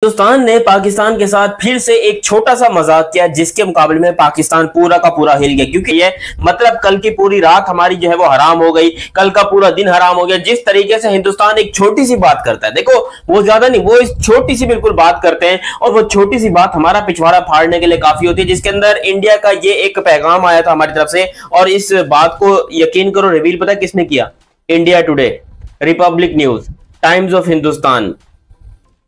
हिंदुस्तान ने पाकिस्तान के साथ फिर से एक छोटा सा मजाक किया जिसके मुकाबले में पाकिस्तान पूरा का पूरा हिल गया। क्योंकि ये मतलब कल की पूरी रात हमारी जो है वो हराम हो गई, कल का पूरा दिन हराम हो गया। जिस तरीके से हिंदुस्तान एक छोटी सी बात करता है, देखो वो ज्यादा नहीं, वो इस छोटी सी बिल्कुल बात करते हैं और वो छोटी सी बात हमारा पिछवाड़ा फाड़ने के लिए काफी होती है। जिसके अंदर इंडिया का ये एक पैगाम आया था हमारी तरफ से और इस बात को यकीन करो रिवील पता किसने किया? India today, Republic news, times of Hindustan,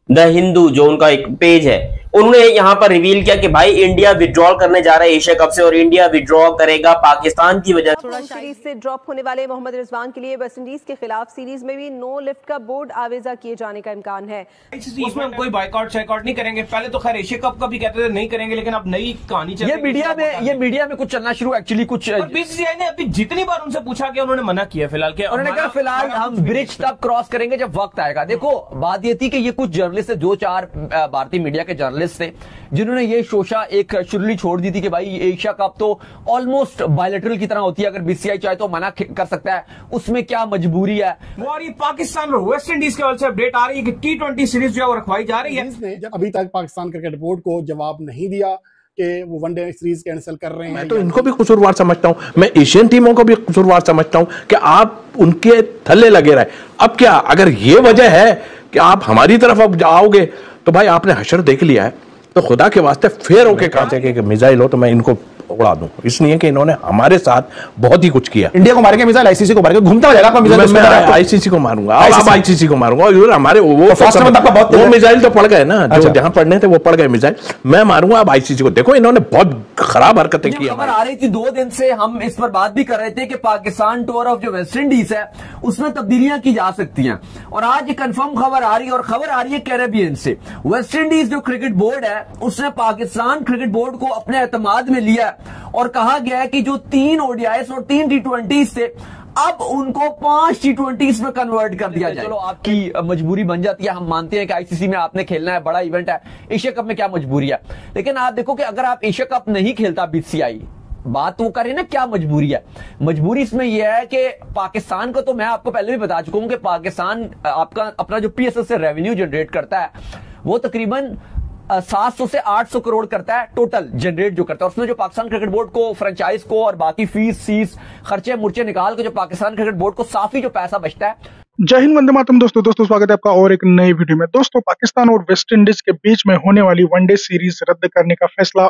the Hindu जो उनका एक पेज है, उन्होंने यहां पर रिवील किया कि भाई इंडिया विड्रॉल करने जा रहा है एशिया कप से और इंडिया विड्रॉ करेगा पाकिस्तान की वजह से। सीरीज से ड्रॉप होने वाले मोहम्मद रिजवान के लिए वेस्टइंडीज के खिलाफ सीरीज में भी नो लिफ्ट का बोर्ड आवेजा किए जाने का इम्कान है। उसमें हम कोई बाइकआउट शाइकआउट नहीं करेंगे। पहले तो खैर एशिया कप का भी कहते थे नहीं करेंगे, लेकिन अब नई कहानी चल रही है। ये मीडिया में कुछ चलना शुरू एक्चुअली कुछ बीसीसीआई ने अभी जितनी बार उनसे पूछा कि उन्होंने मना किया। फिलहाल क्या उन्होंने कहा फिलहाल हम ब्रिज तब क्रॉस करेंगे जब वक्त आएगा। देखो बात ये थी कि ये कुछ जर्नलिस्ट, 2-4 भारतीय मीडिया के जर्नलिस्ट थे जिन्होंने ये शोशा एक शुरुली छोड़ दी थी कि भाई एशिया कप तो ऑलमोस्ट बायलैटरल की तरह होती है, अगर बीसीसीआई चाहे तो मना कर सकता है, उसमें क्या मजबूरी है। और ये पाकिस्तान और वेस्ट इंडीज के से अपडेट आ रही है कि T20 सीरीज जो है वो रखवाई जा रही है। ने अभी तक पाकिस्तान क्रिकेट बोर्ड को जवाब नहीं दिया कि वो वनडे सीरीज कैंसिल कर रहे हैं। मैं तो इनको भी कसूरवार समझता हूं, मैं एशियन टीमों को भी कसूरवार समझता हूं कि आप उनके थल्ले लगे रहे। अब क्या अगर ये वजह है कि आप हमारी तरफ अब जाओगे तो भाई आपने हशर देख लिया है, तो खुदा के वास्ते फेर होके कहा कि मिसाइल हो तो मैं इनको उड़ा दूं। इसलिए कि इन्होंने हमारे साथ बहुत ही कुछ किया। इंडिया को मारेंगे मिसाइल, आईसीसी को मारेंगे, घूमता हो जाएगा आपका मिसाइल। मैं आईसीसी को मारूंगा, अब आईसीसी को मारूंगा। और हमारे वो मिसाइल तो पड़ गए ना, जो जहां पड़ने थे वो पड़ गए मिसाइल, मैं मारूंगा अब आईसीसी को। देखो इन्होंने बहुत खराब हरकतें की। खबर आ रही थी 2 दिन से, हम इस पर बात भी कर रहे थे कि पाकिस्तान टूर ऑफ जो वेस्ट इंडीज है उसमें तब्दीलियां की जा सकती हैं और आज ये कंफर्म खबर आ रही है और खबर आ रही है कैरेबियन से। वेस्ट इंडीज जो क्रिकेट बोर्ड है उसने पाकिस्तान क्रिकेट बोर्ड को अपने एतमाद में लिया और कहा गया है कि जो 3 ओडीआईस और 3 T20 थे अब उनको 5 T20 में कन्वर्ट कर दिया जाए। चलो आपकी मजबूरी बन जाती है, हम मानते हैं कि आईसीसी में आपने खेलना है, बड़ा इवेंट है। एशिया कप में क्या मजबूरी है? लेकिन आप देखो कि अगर आप एशिया कप नहीं खेलता बीसीसीआई, बात वो करे ना क्या मजबूरी है। मजबूरी इसमें यह है कि पाकिस्तान को, तो मैं आपको पहले भी बता चुका हूं कि पाकिस्तान आपका अपना जो पीएसएल से रेवेन्यू जनरेट करता है वो तकरीबन 700 से 800 करोड़ करता है टोटल जनरेट जो करता है। उसमें जो पाकिस्तान क्रिकेट बोर्ड को, फ्रेंचाइज को और बाकी फीस खर्चे मुर्चे निकाल के जो पाकिस्तान क्रिकेट बोर्ड को काफी जो पैसा बचता है। जय हिंद, वंदे मातरम। दोस्तों स्वागत है आपका और एक नई वीडियो में। दोस्तों पाकिस्तान और वेस्ट इंडीज के बीच में होने वाली वनडे सीरीज रद्द करने का फैसला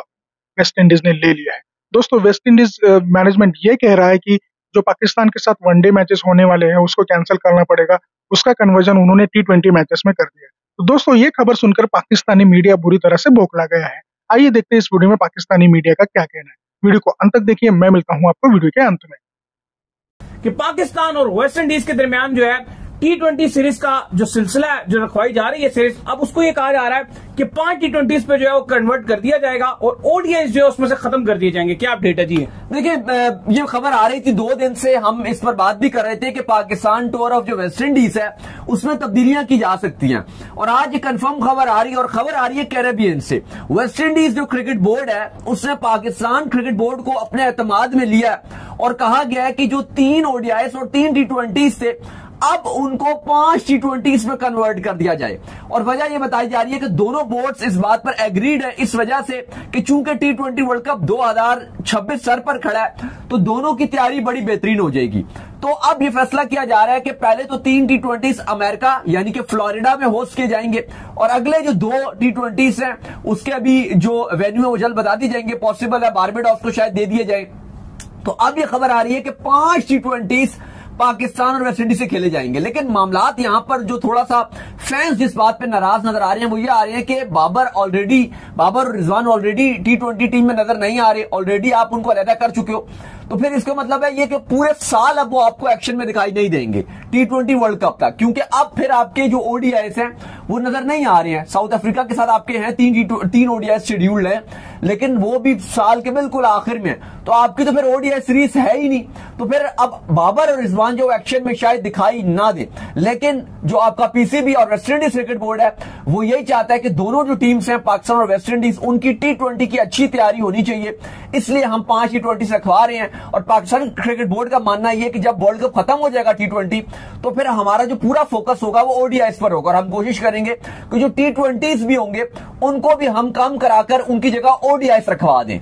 वेस्ट इंडीज ने ले लिया है। दोस्तों वेस्ट इंडीज मैनेजमेंट ये कह रहा है कि जो पाकिस्तान के साथ वनडे मैचेस होने वाले हैं उसको कैंसिल करना पड़ेगा, उसका कन्वर्जन उन्होंने T20 मैचेस में कर दिया। तो दोस्तों ये खबर सुनकर पाकिस्तानी मीडिया बुरी तरह से बौखला गया है। आइए देखते हैं इस वीडियो में पाकिस्तानी मीडिया का क्या कहना है। वीडियो को अंत तक देखिए, मैं मिलता हूं आपको वीडियो के अंत में। कि पाकिस्तान और वेस्ट इंडीज के दरमियान जो है T20 सीरीज का जो सिलसिला है जो रखवाई जा रही है सीरीज, अब उसको ये कहा जा रहा है कि 5 T20 पे जो है वो कन्वर्ट कर दिया जाएगा और ओडीआईस जो है उसमें से खत्म कर दिए जाएंगे। क्या अपडेट है जी? देखिए ये खबर आ रही थी 2 दिन से, हम इस पर बात भी कर रहे थे कि पाकिस्तान टूर ऑफ जो वेस्ट इंडीज है उसमें तब्दीलियां की जा सकती हैं और आज ये कंफर्म खबर आ रही है और खबर आ रही है कैरेबियन से। वेस्ट इंडीज जो क्रिकेट बोर्ड है उसने पाकिस्तान क्रिकेट बोर्ड को अपने एतमाद में लिया और कहा गया है कि जो 3 ओडीआईस और 3 T20 थे अब उनको 5 T20 में कन्वर्ट कर दिया जाए। और वजह यह बताई जा रही है कि दोनों बोर्ड्स इस बात पर एग्रीड है इस वजह से कि चूंकि T20 वर्ल्ड कप 2026 सर पर खड़ा है तो दोनों की तैयारी बड़ी बेहतरीन हो जाएगी। तो अब यह फैसला किया जा रहा है कि पहले तो 3 T20 अमेरिका यानी कि फ्लोरिडा में होस्ट किए जाएंगे और अगले जो 2 T20 हैं उसके अभी जो वेन्यू है वो जल्द बता दी जाएंगे। पॉसिबल है बारबेडोस को शायद दे दिए जाए। तो अब यह खबर आ रही है कि 5 T20 पाकिस्तान और वेस्ट इंडीज से खेले जाएंगे। लेकिन मामलात यहां पर जो थोड़ा सा फैंस जिस बात पे नाराज नजर आ रहे हैं वो ये आ रहे हैं कि बाबर और रिजवान ऑलरेडी T20 टीम में नजर नहीं आ रहे, ऑलरेडी आप उनको अलहदा कर चुके हो। तो फिर इसका मतलब है ये कि पूरे साल अब वो आपको एक्शन में दिखाई नहीं देंगे T20 वर्ल्ड कप तक, क्योंकि अब फिर आपके जो ओडीआईस हैं वो नजर नहीं आ रहे हैं। साउथ अफ्रीका के साथ आपके हैं 3 ओडीआईस शेड्यूल्ड है, लेकिन वो भी साल के बिल्कुल आखिर में, तो आपकी तो फिर ओडीआई सीरीज है ही नहीं। तो फिर अब बाबर और रिजवान जो एक्शन में शायद दिखाई ना दे, लेकिन जो आपका पीसीबी और वेस्ट इंडीज क्रिकेट बोर्ड है वो यही चाहता है कि दोनों जो टीम्स हैं पाकिस्तान और वेस्ट इंडीज उनकी T20 की अच्छी तैयारी होनी चाहिए, इसलिए हम 5 T20 रखवा रहे हैं और पाकिस्तान क्रिकेट बोर्ड का मानना यह है कि जब वर्ल्ड कप खत्म हो जाएगा T20, तो फिर हमारा जो पूरा फोकस होगा वो ODIs पर होगा और हम कोशिश करेंगे कि जो T20s भी होंगे उनको भी हम कम कराकर उनकी जगह ODIs रखवा दें।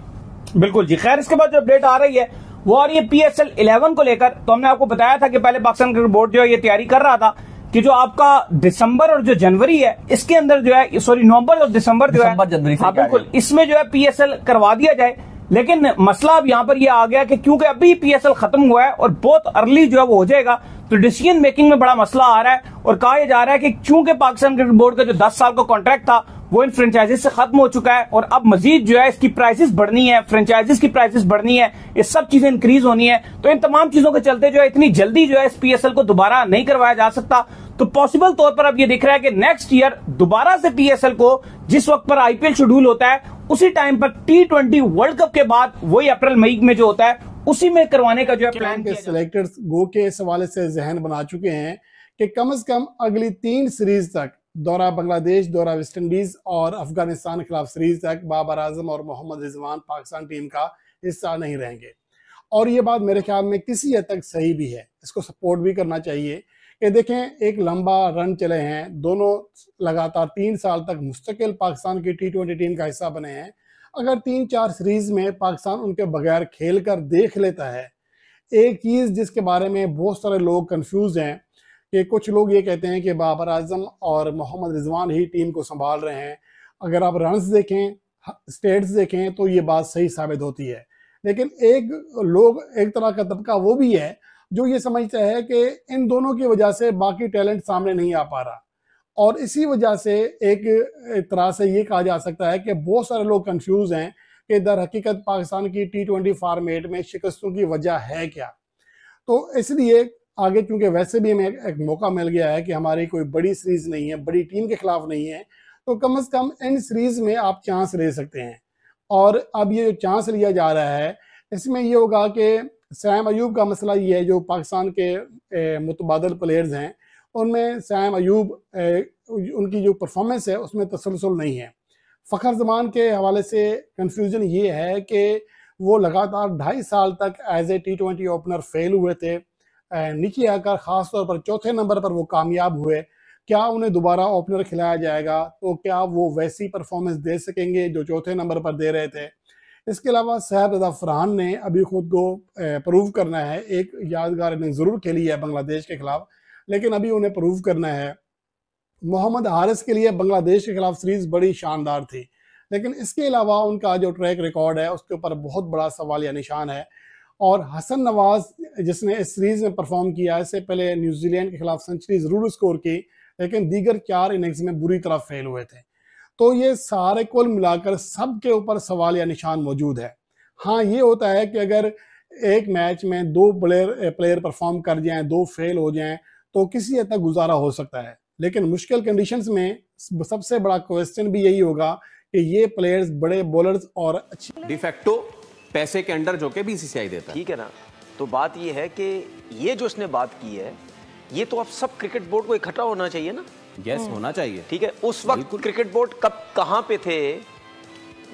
बिल्कुल जी। खैर, इसके बाद जो अपडेट आ रही है वो आ रही है PSL 11 को लेकर। तो हमने आपको बताया था कि पहले पाकिस्तान क्रिकेट बोर्ड जो है ये तैयारी कर रहा था कि जो आपका दिसंबर और जो जनवरी है इसके अंदर जो है, सॉरी नवंबर और दिसंबर जो है, हाँ बिल्कुल, इसमें जो है PSL करवा दिया जाए। लेकिन मसला अब यहां पर ये आ गया कि क्योंकि अभी PSL खत्म हुआ है और बहुत अर्ली जो है वो हो जाएगा, तो डिसीजन मेकिंग में बड़ा मसला आ रहा है। और कहा जा रहा है कि चूंकि पाकिस्तान क्रिकेट बोर्ड का जो 10 साल का कॉन्ट्रैक्ट था वो इन फ्रेंचाइजीज से खत्म हो चुका है और अब मजीद जो है इसकी प्राइसेस बढ़नी है, फ्रेंचाइजीज की प्राइसेस बढ़नी है, ये सब चीजें इंक्रीज होनी है। तो इन तमाम चीजों के चलते जो है इतनी जल्दी जो है इस PSL को दोबारा नहीं करवाया जा सकता। तो पॉसिबल तौर पर अब ये दिख रहा है कि नेक्स्ट ईयर दोबारा से PSL को जिस वक्त पर IPL शेड्यूल होता है उसी टाइम पर T20 वर्ल्ड कप के बाद वही अप्रैल मई में जो होता है उसी में करवाने का जो है प्लान किया। सिलेक्टर्स गो के इस हवाले से जहन बना चुके हैं कि कम से कम अगली 3 सीरीज तक, दौरा बांग्लादेश, दौरा वेस्ट इंडीज और अफगानिस्तान के खिलाफ सीरीज तक, बाबर आजम और मोहम्मद रिजवान पाकिस्तान टीम का हिस्सा नहीं रहेंगे। और ये बात मेरे ख्याल में किसी हद तक सही भी है, इसको सपोर्ट भी करना चाहिए कि देखें एक लंबा रन चले हैं, दोनों लगातार 3 साल तक मुस्तकिल पाकिस्तान की T20 टीम का हिस्सा बने हैं। अगर 3-4 सीरीज में पाकिस्तान उनके बगैर खेल कर देख लेता है, एक चीज़ जिसके बारे में बहुत सारे लोग कंफ्यूज हैं कि कुछ लोग ये कहते हैं कि बाबर आजम और मोहम्मद रिजवान ही टीम को संभाल रहे हैं। अगर आप रन्स देखें, स्टेट्स देखें तो ये बात सही साबित होती है। लेकिन एक तरह का तबका वो भी है जो ये समझता है कि इन दोनों की वजह से बाकी टैलेंट सामने नहीं आ पा रहा, और इसी वजह से एक तरह से ये कहा जा सकता है कि बहुत सारे लोग कंफ्यूज हैं कि दर हकीकत पाकिस्तान की T20 फॉर्मेट में शिकस्तों की वजह है क्या। तो इसलिए आगे चूंकि वैसे भी हमें एक मौका मिल गया है कि हमारी कोई बड़ी सीरीज नहीं है, बड़ी टीम के खिलाफ नहीं है, तो कम से कम इन सीरीज में आप चांस ले सकते हैं। और अब ये जो चांस लिया जा रहा है इसमें ये होगा कि सैम अयूब का मसला ये है, जो पाकिस्तान के मुतबादल प्लेयर्स हैं उनमें सैम अयूब उनकी जो परफॉर्मेंस है उसमें तसलसल नहीं है। फ़खर ज़मान के हवाले से कंफ्यूजन ये है कि वो लगातार 2.5 साल तक as a T20 opener fail हुए थे, नीचे आकर ख़ास तौर पर चौथे नंबर पर वो कामयाब हुए। क्या उन्हें दोबारा ओपनर खिलाया जाएगा तो क्या वो वैसी परफॉर्मेंस दे सकेंगे जो चौथे नंबर पर दे रहे थे। इसके अलावा शहजाद फरहान ने अभी खुद को प्रूव करना है। एक यादगार इनिंग ज़रूर खेली है बांग्लादेश के खिलाफ, लेकिन अभी उन्हें प्रूव करना है। मोहम्मद हारिस के लिए बांग्लादेश के खिलाफ सीरीज बड़ी शानदार थी, लेकिन इसके अलावा उनका जो ट्रैक रिकॉर्ड है उसके ऊपर बहुत बड़ा सवालिया निशान है। और हसन नवाज जिसने इस सीरीज में परफॉर्म किया, इससे पहले न्यूजीलैंड के खिलाफ सेंचुरी ज़रूर स्कोर की, लेकिन दीगर 4 इनिंग्स में बुरी तरह फेल हुए थे। तो ये सारे कुल मिलाकर सब के ऊपर सवाल या निशान मौजूद है। हाँ, ये होता है कि अगर एक मैच में 2 प्लेयर परफॉर्म कर जाएं, 2 फेल हो जाएं, तो किसी हद तक गुजारा हो सकता है। लेकिन मुश्किल कंडीशंस में सबसे बड़ा क्वेश्चन भी यही होगा कि ये प्लेयर्स बड़े बॉलर्स और अच्छे डिफेक्टो पैसे के अंडर जो के BCCI देता है, ठीक है ना। तो बात ये है कि ये जो इसने बात की है ये तो अब सब क्रिकेट बोर्ड को इकट्ठा होना चाहिए ना। यस, होना चाहिए। ठीक है, उस वक्त क्रिकेट बोर्ड कहां पे थे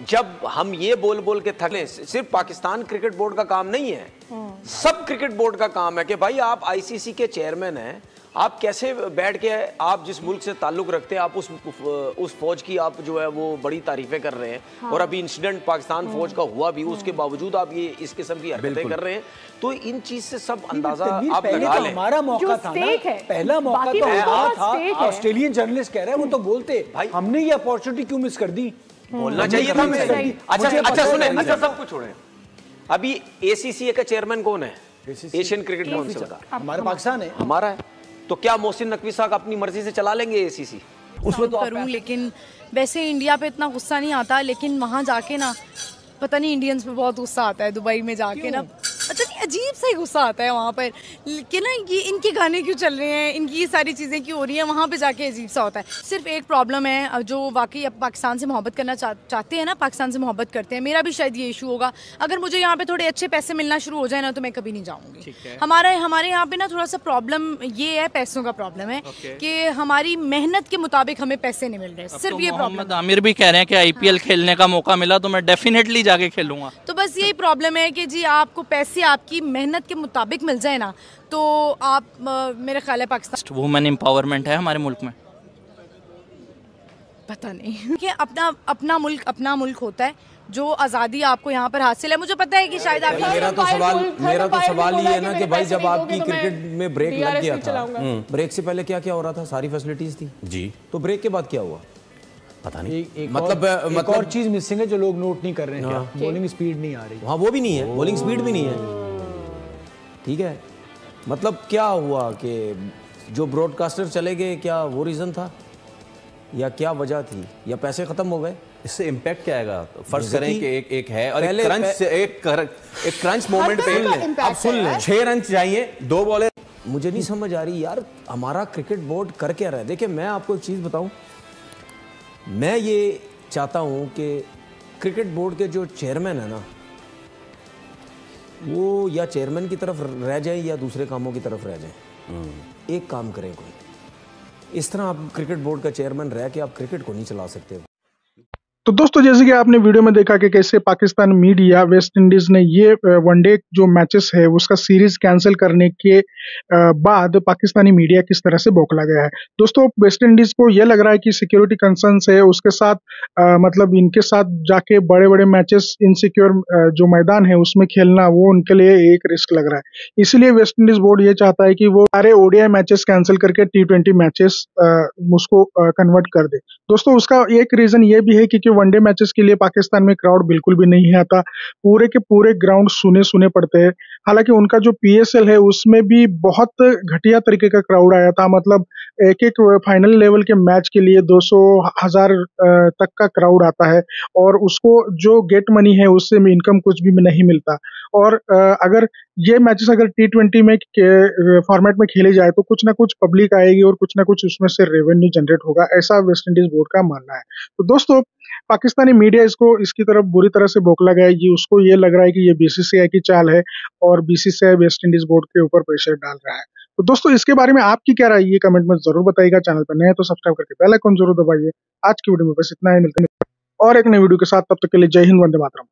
जब हम ये बोल बोल के थकले। सिर्फ पाकिस्तान क्रिकेट बोर्ड का काम नहीं है, सब क्रिकेट बोर्ड का काम है कि भाई आप ICC के चेयरमैन हैं, आप कैसे बैठ के आप जिस मुल्क से ताल्लुक रखते हैं आप उस फौज की आप जो है वो बड़ी तारीफें कर रहे हैं। हाँ। और अभी इंसिडेंट पाकिस्तान फौज का हुआ भी, उसके बावजूद आप ये इस किस्म की हरकतें कर रहे हैं। तो इन चीज से सब अंदाजा आप लगा लें। हमारा मौका था ना, पहला मौका तो हुआ था। ऑस्ट्रेलियन जर्नलिस्ट कह रहे हैं, वो तो बोलते भाई हमने ये अपॉर्चुनिटी क्यों मिस कर दी, बोलना चाहिए था। अच्छा सुने, अच्छा सब कुछ छोड़े, अभी ACCA का चेयरमैन कौन है? एशियन क्रिकेट काउंसिल का हमारा पाकिस्तान है, हमारा है। तो क्या मोहसिन नकवी साहब अपनी मर्जी से चला लेंगे ACC? उसमें तो करूं, लेकिन वैसे इंडिया पे इतना गुस्सा नहीं आता, लेकिन वहां जाके ना पता नहीं इंडियंस पे बहुत गुस्सा आता है दुबई में जाके ना, पता नहीं अजीब सा ही गुस्सा आता है वहाँ पर कि ना ये इनके गाने क्यों चल रहे हैं, इनकी ये सारी चीज़ें क्यों हो रही हैं, वहाँ पे जाके अजीब सा होता है। सिर्फ एक प्रॉब्लम है, जो वाकई अब पाकिस्तान से मोहब्बत करना चाहते हैं ना, पाकिस्तान से मोहब्बत करते हैं, मेरा भी शायद ये इशू होगा। अगर मुझे यहाँ पे थोड़े अच्छे पैसे मिलना शुरू हो जाए ना तो मैं कभी नहीं जाऊँगी। हमारे यहाँ पे ना थोड़ा सा प्रॉब्लम ये है, पैसों का प्रॉब्लम है कि हमारी मेहनत के मुताबिक हमें पैसे नहीं मिल रहे, सिर्फ ये प्रॉब्लम। आमिर भी कह रहे हैं कि IPL खेलने का मौका मिला तो मैं डेफिनेटली जाके खेलूंगा। तो बस यही प्रॉब्लम है कि जी आपको पैसे आपकी मेहनत के मुताबिक मिल जाए ना तो आप मेरे ख्याल है पाकिस्तान वुमेन एम्पावरमेंट है हमारे मुल्क में, पता नहीं कि अपना मुल्क होता है, जो आज़ादी आपको यहाँ पर हासिल है। मुझे पता है कि शायद आप मेरा तो सवाल ये है ना कि भाई जब आपकी क्रिकेट में ब्रेक लग गया था, ब्रेक से पहले क्या क्या हो रहा था? सारी फैसिलिटीज थी जी, तो ब्रेक के बाद क्या हुआ पता नहीं। मतलब और चीज मिसिंग है जो लोग नोट नहीं कर रहे हैं, बॉलिंग स्पीड नहीं आ रही। हाँ वो भी नहीं है, बॉलिंग स्पीड भी नहीं है, ठीक है। मतलब क्या हुआ कि जो ब्रॉडकास्टर चले गए, क्या वो रीजन था या क्या वजह थी, या पैसे खत्म हो गए? इससे इम्पैक्ट क्या आएगा? फर्ज करें कि एक है और एक क्रंच मोमेंट पे आप सुन लें 6 रन चाहिए, 2 बॉलें। मुझे नहीं समझ आ रही यार हमारा क्रिकेट बोर्ड कर क्या रहा है। देखिए मैं आपको एक चीज़ बताऊं, मैं ये चाहता हूं कि क्रिकेट बोर्ड के जो चेयरमैन है ना, वो या चेयरमैन की तरफ रह जाए या दूसरे कामों की तरफ रह जाए। एक काम करें कोई, इस तरह आप क्रिकेट बोर्ड का चेयरमैन रह के आप क्रिकेट को नहीं चला सकते। तो दोस्तों जैसे कि आपने वीडियो में देखा कि कैसे पाकिस्तान मीडिया वेस्ट इंडीज ने ये वनडे जो मैचेस है उसका सीरीज कैंसिल करने के बाद पाकिस्तानी मीडिया किस तरह से बौखला गया है। दोस्तों वेस्ट इंडीज को ये लग रहा है कि सिक्योरिटी कंसर्न्स है, उसके साथ मतलब इनके साथ जाके बड़े बड़े मैचेस इनसिक्योर जो मैदान है उसमें खेलना वो उनके लिए एक रिस्क लग रहा है। इसीलिए वेस्ट इंडीज बोर्ड ये चाहता है कि वो सारे ODI मैचेस कैंसिल करके T20 मैचेस उसको कन्वर्ट कर दे। दोस्तों उसका एक रीजन ये भी है कि वनडे मैचेस के लिए पाकिस्तान में क्राउड बिल्कुल भी नहीं आता, पूरे के पूरे ग्राउंड सुने पड़ते हैं। हालांकि उनका जो PSL है उसमें भी बहुत घटिया तरीके का क्राउड आया था, मतलब एक फाइनल लेवल के मैच के लिए 200,000 तक का क्राउड आता है और उसको जो गेट मनी है उससे इनकम कुछ भी नहीं मिलता। और अगर ये मैचेस अगर T20 में फॉर्मेट में खेले जाए तो कुछ ना कुछ पब्लिक आएगी और कुछ ना कुछ उसमें से रेवेन्यू जनरेट होगा, ऐसा वेस्ट इंडीज बोर्ड का मानना है। तो दोस्तों पाकिस्तानी मीडिया इसकी तरफ बुरी तरह से बौखला गया है। उसको ये लग रहा है कि ये BCCI की चाल है और BCCI वेस्ट इंडीज बोर्ड के ऊपर प्रेशर डाल रहा है। तो दोस्तों इसके बारे में आपकी क्या राय है ये कमेंट में जरूर बताइएगा। चैनल पर नए हैं तो सब्सक्राइब करके बेल आइकन जरूर दबाइए। आज की वीडियो में बस इतना ही, मिलते हैं और एक नई वीडियो के साथ, तब तक के लिए जय हिंद, वंदे मातरम।